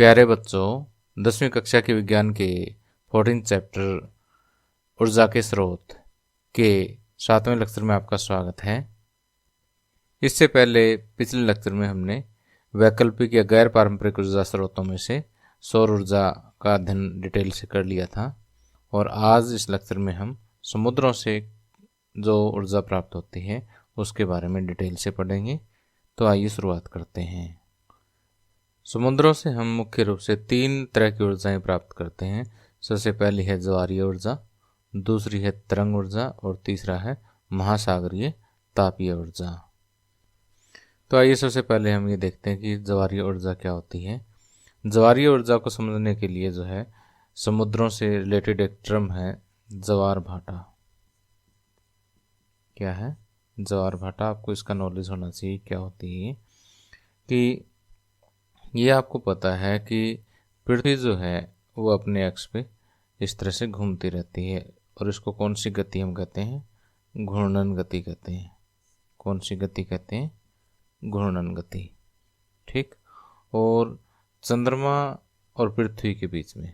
प्यारे बच्चों, 10वीं कक्षा के विज्ञान के 14 चैप्टर ऊर्जा के स्रोत के 7वें लेक्चर में आपका स्वागत है। इससे पहले पिछले लेक्चर में हमने वैकल्पिक या गैर पारंपरिक ऊर्जा स्रोतों में से सौर ऊर्जा का अध्ययन डिटेल से कर लिया था और आज इस लेक्चर में हम समुद्रों से जो ऊर्जा प्राप्त होती है उसके बारे में डिटेल से पढ़ेंगे। तो आइए शुरुआत करते हैं। समुद्रों से हम मुख्य रूप से 3 तरह की ऊर्जाएं प्राप्त करते हैं। सबसे पहली है ज्वारीय ऊर्जा, दूसरी है तरंग ऊर्जा और तीसरा है महासागरीय तापीय ऊर्जा। तो आइए सबसे पहले हम ये देखते हैं कि ज्वारीय ऊर्जा क्या होती है। ज्वारीय ऊर्जा को समझने के लिए जो है समुद्रों से रिलेटेड एक टर्म है ज्वार भाटा। क्या है ज्वार भाटा? आपको इसका नॉलेज होना चाहिए क्या होती है। कि ये आपको पता है कि पृथ्वी जो है वो अपने अक्ष पे इस तरह से घूमती रहती है और इसको कौन सी गति हम कहते हैं? घूर्णन गति कहते हैं। कौन सी गति कहते हैं? घूर्णन गति। ठीक। और चंद्रमा और पृथ्वी के बीच में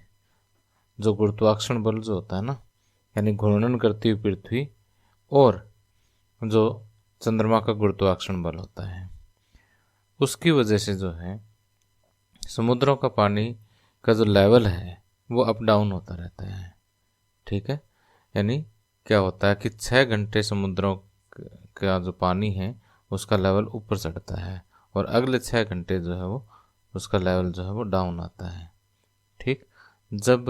जो गुरुत्वाकर्षण बल जो होता है ना, यानी घूर्णन करती हुई पृथ्वी और जो चंद्रमा का गुरुत्वाकर्षण बल होता है, उसकी वजह से जो है समुद्रों का पानी का जो लेवल है वो अप डाउन होता रहता है। ठीक है। यानी क्या होता है कि 6 घंटे समुद्रों का जो पानी है उसका लेवल ऊपर चढ़ता है और अगले 6 घंटे जो है वो उसका लेवल जो है वो डाउन आता है। ठीक। जब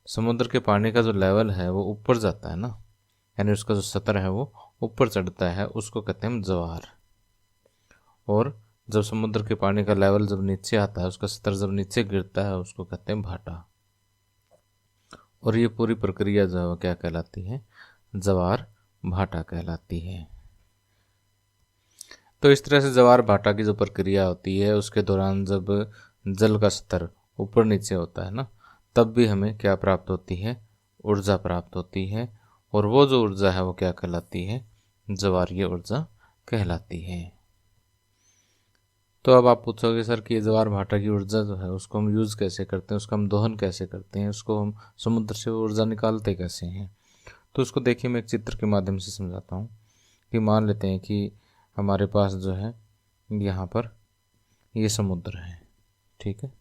समुद्र के पानी का जो लेवल है वो ऊपर जाता है ना, यानी उसका जो स्तर है वो ऊपर चढ़ता है, उसको कहते हैं ज्वार। और जब समुद्र के पानी का लेवल जब नीचे आता है, उसका स्तर जब नीचे गिरता है, उसको कहते हैं भाटा। और ये पूरी प्रक्रिया जो है वो क्या कहलाती है? ज्वार भाटा कहलाती है। तो इस तरह से ज्वार भाटा की जो प्रक्रिया होती है उसके दौरान जब जल का स्तर ऊपर नीचे होता है ना, तब भी हमें क्या प्राप्त होती है? ऊर्जा प्राप्त होती है। और वो जो ऊर्जा है वो क्या कहलाती है? ज्वारीय ऊर्जा कहलाती है। तो अब आप पूछोगे सर कि ज्वार भाटा की ऊर्जा जो है उसको हम यूज़ कैसे करते हैं, उसका हम दोहन कैसे करते हैं, उसको हम समुद्र से ऊर्जा निकालते कैसे हैं? तो उसको देखिए, मैं एक चित्र के माध्यम से समझाता हूँ। कि मान लेते हैं कि हमारे पास जो है यहाँ पर ये समुद्र है। ठीक है।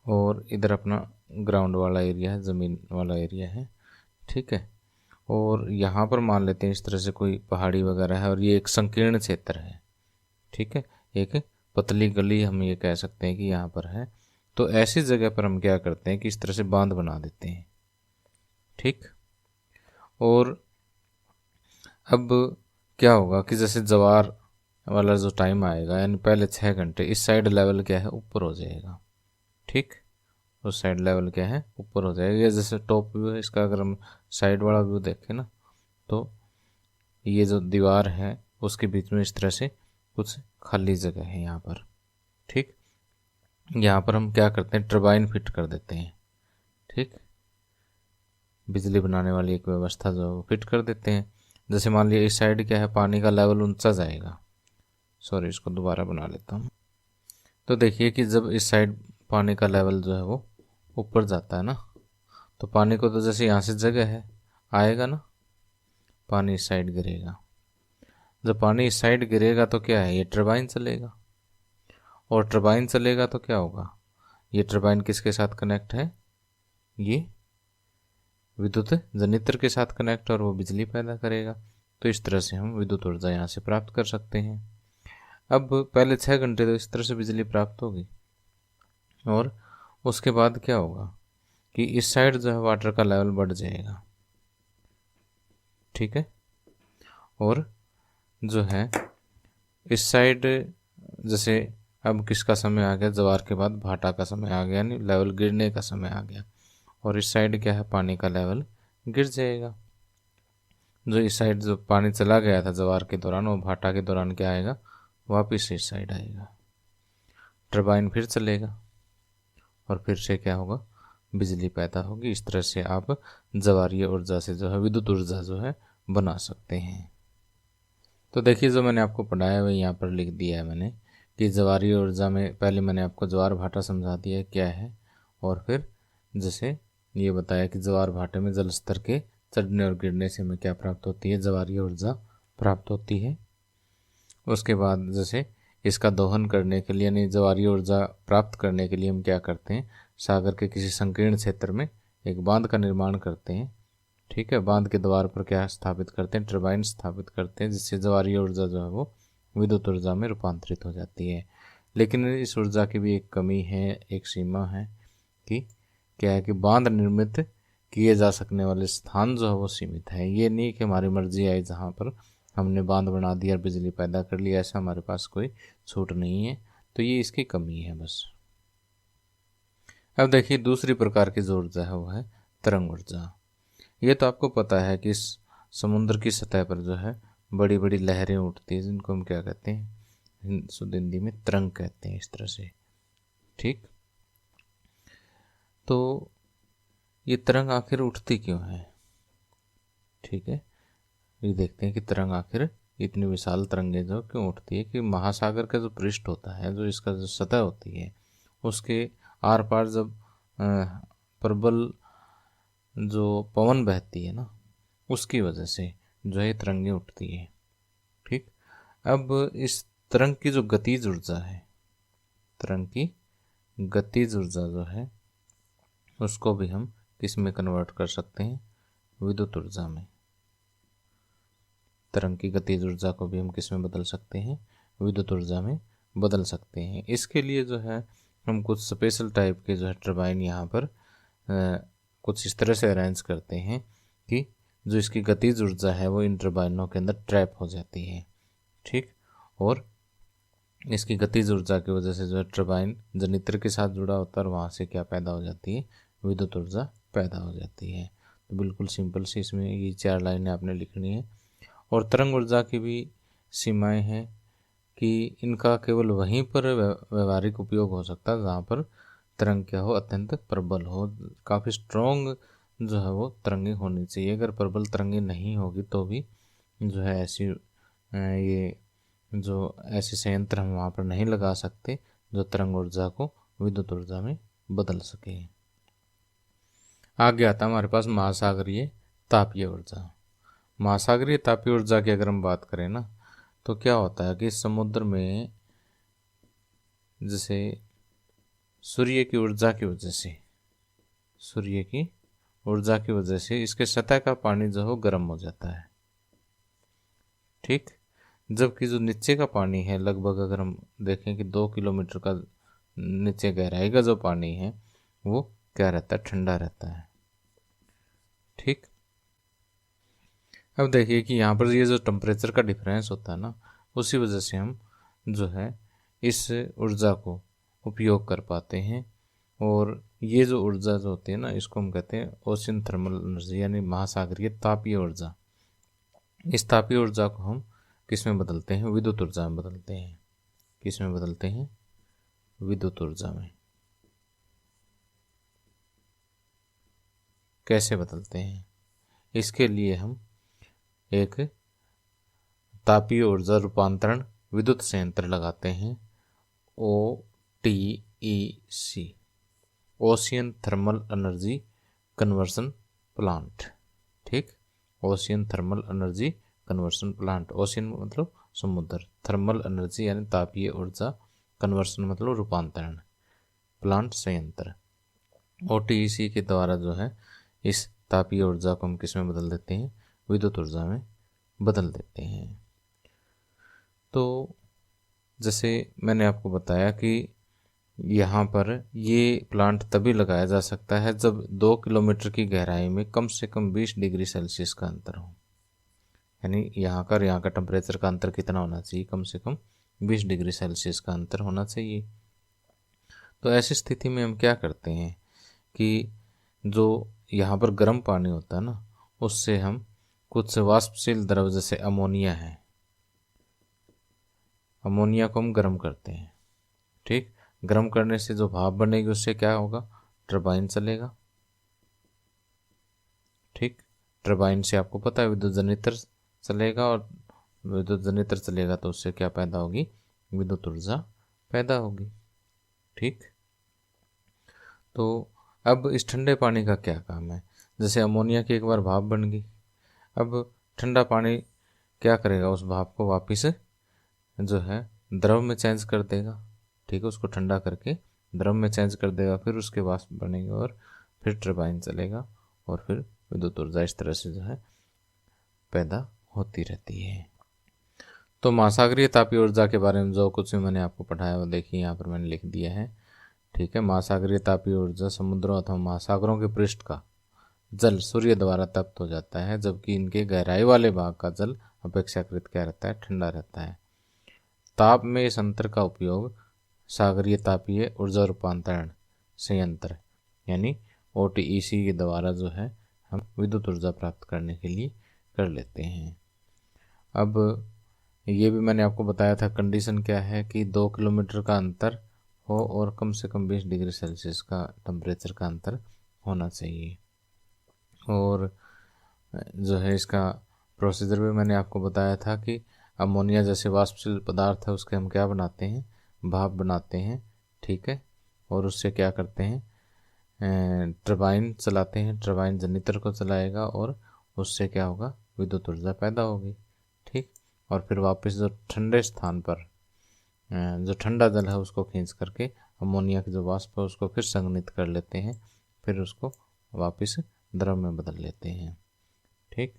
और इधर अपना ग्राउंड वाला एरिया है, ज़मीन वाला एरिया है। ठीक है। और यहाँ पर मान लेते हैं इस तरह से कोई पहाड़ी वगैरह है और ये एक संकीर्ण क्षेत्र है। ठीक है। एक पतली गली हम ये कह सकते हैं कि यहाँ पर है। तो ऐसी जगह पर हम क्या करते हैं कि इस तरह से बांध बना देते हैं। ठीक। और अब क्या होगा कि जैसे ज्वार वाला जो टाइम आएगा, यानी पहले 6 घंटे इस साइड लेवल क्या है? ऊपर हो जाएगा। ठीक। उस साइड लेवल क्या है? ऊपर हो जाएगा। जैसे टॉप व्यू है इसका, अगर हम साइड वाला व्यू देखें ना, तो ये जो दीवार है उसके बीच में इस तरह से कुछ खाली जगह है यहाँ पर। ठीक। यहाँ पर हम क्या करते हैं? टरबाइन फिट कर देते हैं। ठीक। बिजली बनाने वाली एक व्यवस्था जो है वो फिट कर देते हैं। जैसे मान लिया इस साइड क्या है? पानी का लेवल ऊंचा जाएगा। सॉरी, इसको दोबारा बना लेता हूँ। तो देखिए कि जब इस साइड पानी का लेवल जो है वो ऊपर जाता है ना, तो पानी को तो जैसे यहाँ से जगह है आएगा ना, पानी इस साइड गिरेगा। जब पानी इस साइड गिरेगा तो क्या है? ये टरबाइन चलेगा। और टरबाइन चलेगा तो क्या होगा? ये टरबाइन किसके साथ कनेक्ट है? ये विद्युत जनित्र के साथ कनेक्ट, और वो बिजली पैदा करेगा। तो इस तरह से हम विद्युत ऊर्जा यहाँ से प्राप्त कर सकते हैं। अब पहले 6 घंटे तो इस तरह से बिजली प्राप्त होगी और उसके बाद क्या होगा कि इस साइड जो है वाटर का लेवल बढ़ जाएगा। ठीक है। और जो है इस साइड जैसे अब किसका समय आ गया? ज्वार के बाद भाटा का समय आ गया, यानी लेवल गिरने का समय आ गया। और इस साइड क्या है? पानी का लेवल गिर जाएगा। जो इस साइड जो पानी चला गया था ज्वार के दौरान, वो भाटा के दौरान क्या आएगा? वापिस इस साइड आएगा। टरबाइन फिर चलेगा और फिर से क्या होगा? बिजली पैदा होगी। इस तरह से आप ज्वारीय ऊर्जा से जो है विद्युत ऊर्जा जो है बना सकते हैं। तो देखिए, जो मैंने आपको पढ़ाया है वही यहाँ पर लिख दिया है मैंने कि ज्वारीय ऊर्जा में पहले मैंने आपको ज्वार भाटा समझा दिया क्या है, और फिर जैसे ये बताया कि ज्वार भाटे में जल स्तर के चढ़ने और गिरने से हमें क्या प्राप्त होती है, ज्वारीय ऊर्जा प्राप्त होती है। उसके बाद जैसे इसका दोहन करने के लिए यानी ज्वारीय ऊर्जा प्राप्त करने के लिए हम क्या करते हैं, सागर के किसी संकीर्ण क्षेत्र में एक बांध का निर्माण करते हैं। ठीक है, बांध के द्वार पर क्या स्थापित करते हैं, टरबाइन स्थापित करते हैं, जिससे ज्वारीय ऊर्जा जो है वो विद्युत ऊर्जा में रूपांतरित हो जाती है। लेकिन इस ऊर्जा की भी एक कमी है, एक सीमा है कि क्या है कि बांध निर्मित किए जा सकने वाले स्थान जो है वो सीमित है। ये नहीं कि हमारी मर्जी आई जहाँ पर हमने बांध बना दिया और बिजली पैदा कर ली, ऐसा हमारे पास कोई छूट नहीं है। तो ये इसकी कमी है बस। अब देखिए दूसरी प्रकार की जो ऊर्जा है वो है तरंग ऊर्जा। ये तो आपको पता है कि इस समुद्र की सतह पर जो है बड़ी बड़ी लहरें उठती हैं, जिनको हम क्या कहते हैं, शुद्ध हिंदी में तरंग कहते हैं, इस तरह से। ठीक, तो ये तरंग आखिर उठती क्यों है? ठीक है, ये देखते हैं कि तरंग आखिर इतनी विशाल तरंगें जो क्यों उठती है, कि महासागर का जो पृष्ठ होता है, जो इसका जो सतह होती है, उसके आर पार जब प्रबल जो पवन बहती है ना, उसकी वजह से जो है तरंगें उठती है। ठीक, अब इस तरंग की जो गतिज ऊर्जा है, तरंग की गतिज ऊर्जा जो है उसको भी हम किस में कन्वर्ट कर सकते हैं, विद्युत ऊर्जा में। तरंग की गतिज ऊर्जा को भी हम किस में बदल सकते हैं, विद्युत ऊर्जा में बदल सकते हैं। इसके लिए जो है हम कुछ स्पेशल टाइप के जो है टरबाइन यहाँ पर कुछ इस तरह से अरेंज करते हैं कि जो इसकी गतिज ऊर्जा है वो इन टरबाइनों के अंदर ट्रैप हो जाती है। ठीक, और इसकी गतिज ऊर्जा की वजह से जो है टरबाइन जनित्र के साथ जुड़ा होता है और वहाँ से क्या पैदा हो जाती है, विद्युत ऊर्जा पैदा हो जाती है। तो बिल्कुल सिंपल सी इसमें ये 4 लाइनें आपने लिखनी है। और तरंग ऊर्जा की भी सीमाएं हैं कि इनका केवल वहीं पर व्यवहारिक उपयोग हो सकता है जहाँ पर तरंग क्या हो, अत्यंत प्रबल हो, काफ़ी स्ट्रॉन्ग जो है वो तरंगे होनी चाहिए। अगर प्रबल तरंगे नहीं होगी तो भी जो है ऐसी ये जो ऐसे संयंत्र हम वहाँ पर नहीं लगा सकते जो तरंग ऊर्जा को विद्युत ऊर्जा में बदल सके। आगे आता है हमारे पास महासागरीय तापीय ऊर्जा। महासागरीय तापीय ऊर्जा की अगर हम बात करें ना, तो क्या होता है कि समुद्र में जैसे सूर्य की ऊर्जा की वजह से, सूर्य की ऊर्जा की वजह से इसके सतह का पानी जो है गर्म हो जाता है। ठीक, जबकि जो नीचे का पानी है, लगभग अगर हम देखें कि 2 किलोमीटर का नीचे गहराई का जो पानी है वो क्या रहता है, ठंडा रहता है। ठीक, अब देखिए कि यहाँ पर ये जो टेम्परेचर का डिफरेंस होता है ना, उसी वजह से हम जो है इस ऊर्जा को उपयोग कर पाते हैं। और ये जो ऊर्जा जो होती है ना, इसको हम कहते हैं ओशियन थर्मल एनर्जी, यानी महासागरीय तापीय ऊर्जा। इस तापीय ऊर्जा को हम किस में बदलते हैं, विद्युत ऊर्जा में बदलते हैं। किस में बदलते हैं, विद्युत ऊर्जा में। कैसे बदलते हैं, इसके लिए हम एक तापीय ऊर्जा रूपांतरण विद्युत संयंत्र लगाते हैं, OTEC, ocean thermal energy conversion plant. ठीक, ocean thermal energy conversion plant. Ocean मतलब समुद्र, थर्मल एनर्जी यानी तापीय ऊर्जा, कन्वर्सन मतलब रूपांतरण, प्लांट संयंत्र। OTEC के द्वारा जो है इस तापीय ऊर्जा को हम किस में बदल देते हैं, विद्युत ऊर्जा में बदल देते हैं। तो जैसे मैंने आपको बताया कि यहाँ पर ये प्लांट तभी लगाया जा सकता है जब 2 किलोमीटर की गहराई में कम से कम 20 डिग्री सेल्सियस का अंतर हो। यानी यहाँ का टेम्परेचर का अंतर कितना होना चाहिए, कम से कम 20 डिग्री सेल्सियस का अंतर होना चाहिए। तो ऐसी स्थिति में हम क्या करते हैं कि जो यहाँ पर गर्म पानी होता है ना, उससे हम कुछ वाष्पशील द्रव जैसे अमोनिया है, अमोनिया को हम गर्म करते हैं। ठीक, गर्म करने से जो भाप बनेगी उससे क्या होगा, टरबाइन चलेगा। ठीक, टरबाइन से आपको पता है विद्युत जनित्र चलेगा, और विद्युत जनित्र चलेगा तो उससे क्या पैदा होगी, विद्युत ऊर्जा पैदा होगी। ठीक, तो अब इस ठंडे पानी का क्या काम है? जैसे अमोनिया की एक बार भाप बन गई, अब ठंडा पानी क्या करेगा? उस भाप को वापस जो है द्रव में चेंज कर देगा। ठीक है, उसको ठंडा करके द्रव में चेंज कर देगा, फिर उसके वाष्प बनेंगे और फिर टरबाइन चलेगा और फिर विद्युत ऊर्जा इस तरह से जो है पैदा होती रहती है। तो महासागरीय तापीय ऊर्जा के बारे में जो कुछ भी मैंने आपको पढ़ाया वो देखिए यहाँ पर मैंने लिख दिया है। ठीक है, महासागरीय तापीय ऊर्जा समुद्रों अथवा महासागरों के पृष्ठ का जल सूर्य द्वारा तप्त हो जाता है, जबकि इनके गहराई वाले भाग का जल अपेक्षाकृत क्या रहता है? ठंडा रहता है। ताप में इस अंतर का उपयोग सागरीय तापीय ऊर्जा रूपांतरण संयंत्र यानी OTEC के द्वारा जो है हम विद्युत ऊर्जा प्राप्त करने के लिए कर लेते हैं। अब ये भी मैंने आपको बताया था, कंडीशन क्या है कि 2 किलोमीटर का अंतर हो और कम से कम 20 डिग्री सेल्सियस का टेम्परेचर का अंतर होना चाहिए। और जो है इसका प्रोसीजर भी मैंने आपको बताया था कि अमोनिया जैसे वाष्पशील पदार्थ है उसके हम क्या बनाते हैं? भाप बनाते हैं। ठीक है, और उससे क्या करते हैं? टरबाइन चलाते हैं, टरबाइन जनरेटर को चलाएगा और उससे क्या होगा? विद्युत ऊर्जा पैदा होगी। ठीक, और फिर वापस जो ठंडे स्थान पर जो ठंडा जल है उसको खींच करके अमोनिया की जो वाष्प है उसको फिर संघनित कर लेते हैं, फिर उसको वापस द्रव में बदल लेते हैं। ठीक,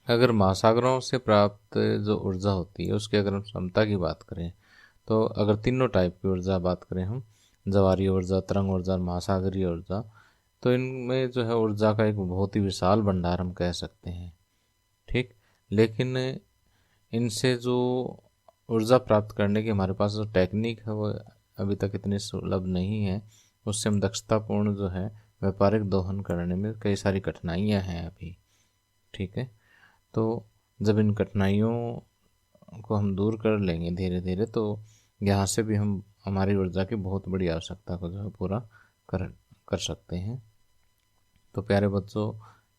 अगर महासागरों से प्राप्त जो ऊर्जा होती है उसकी अगर हम क्षमता की बात करें तो अगर तीनों टाइप की ऊर्जा बात करें हम, ज्वारीय ऊर्जा, तरंग ऊर्जा और महासागरीय ऊर्जा, तो इनमें जो है ऊर्जा का एक बहुत ही विशाल भंडार हम कह सकते हैं। ठीक, लेकिन इनसे जो ऊर्जा प्राप्त करने की हमारे पास जो टेक्निक है वो अभी तक इतनी सुलभ नहीं है। उससे हम दक्षतापूर्ण जो है व्यापारिक दोहन करने में कई सारी कठिनाइयाँ हैं अभी। ठीक है, तो जब इन कठिनाइयों को हम दूर कर लेंगे धीरे धीरे तो यहाँ से भी हम हमारी ऊर्जा की बहुत बड़ी आवश्यकता को जो है पूरा कर सकते हैं। तो प्यारे बच्चों,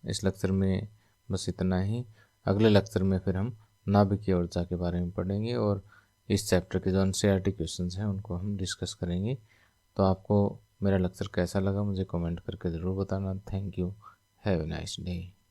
इस लेक्चर में बस इतना ही। अगले लेक्चर में फिर हम नाभिकीय ऊर्जा के बारे में पढ़ेंगे और इस चैप्टर के जो NCERT क्वेश्चंस हैं उनको हम डिस्कस करेंगे। तो आपको मेरा लेक्चर कैसा लगा मुझे कमेंट करके ज़रूर बताना। Thank you, have a nice day.